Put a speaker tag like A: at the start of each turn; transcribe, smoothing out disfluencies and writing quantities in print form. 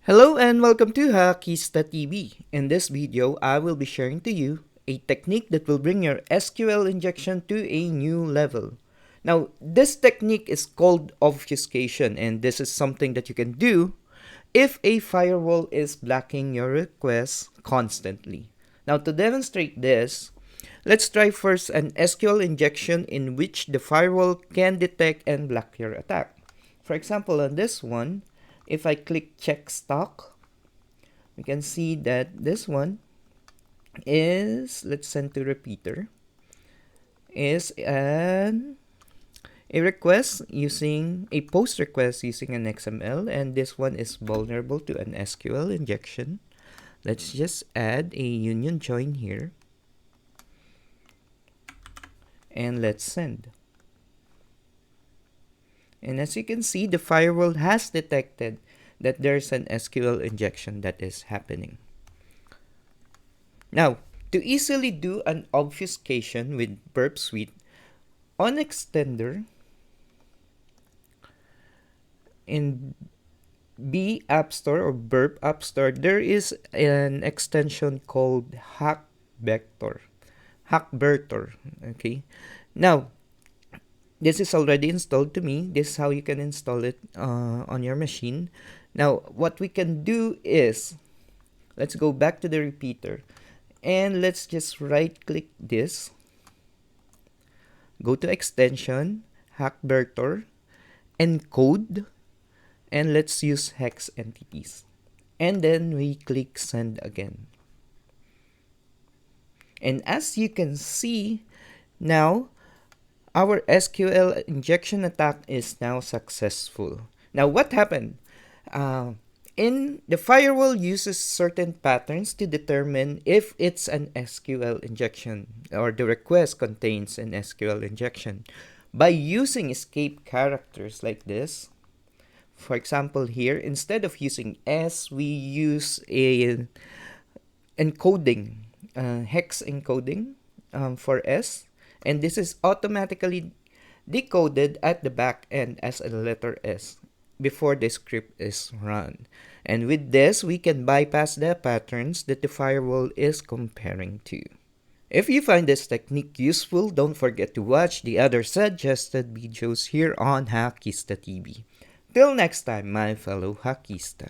A: Hello and welcome to Hakista TV. In this video, I will be sharing to you a technique that will bring your SQL injection to a new level. Now, this technique is called obfuscation, and this is something that you can do if a firewall is blocking your requests constantly. Now, to demonstrate this, let's try first an SQL injection in which the firewall can detect and block your attack. For example, on this one, if I click check stock, we can see that this one is, let's send to repeater, is a request using a post request using an XML, and this one is vulnerable to an SQL injection. Let's just add a union join here, and let's send. And as you can see, the firewall has detected that there's an SQL injection that is happening. Now, to easily do an obfuscation with Burp Suite, on Extender, in B App Store or Burp App Store, there is an extension called hackvertor. Okay. Now, this is already installed to me. This is how you can install it on your machine. Now, what we can do is, let's go back to the repeater and let's just right click this, go to extension, hackvertor, encode, and let's use hex entities. And then we click send again. And as you can see, now our SQL injection attack is now successful. Now, what happened? In the firewall uses certain patterns to determine if it's an SQL injection or the request contains an SQL injection. By using escape characters like this, for example here, instead of using S, we use a encoding, hex encoding for S. And this is automatically decoded at the back end as a letter S before the script is run. And with this, we can bypass the patterns that the firewall is comparing to. If you find this technique useful, don't forget to watch the other suggested videos here on Hakista TV. Till next time, my fellow Hakista.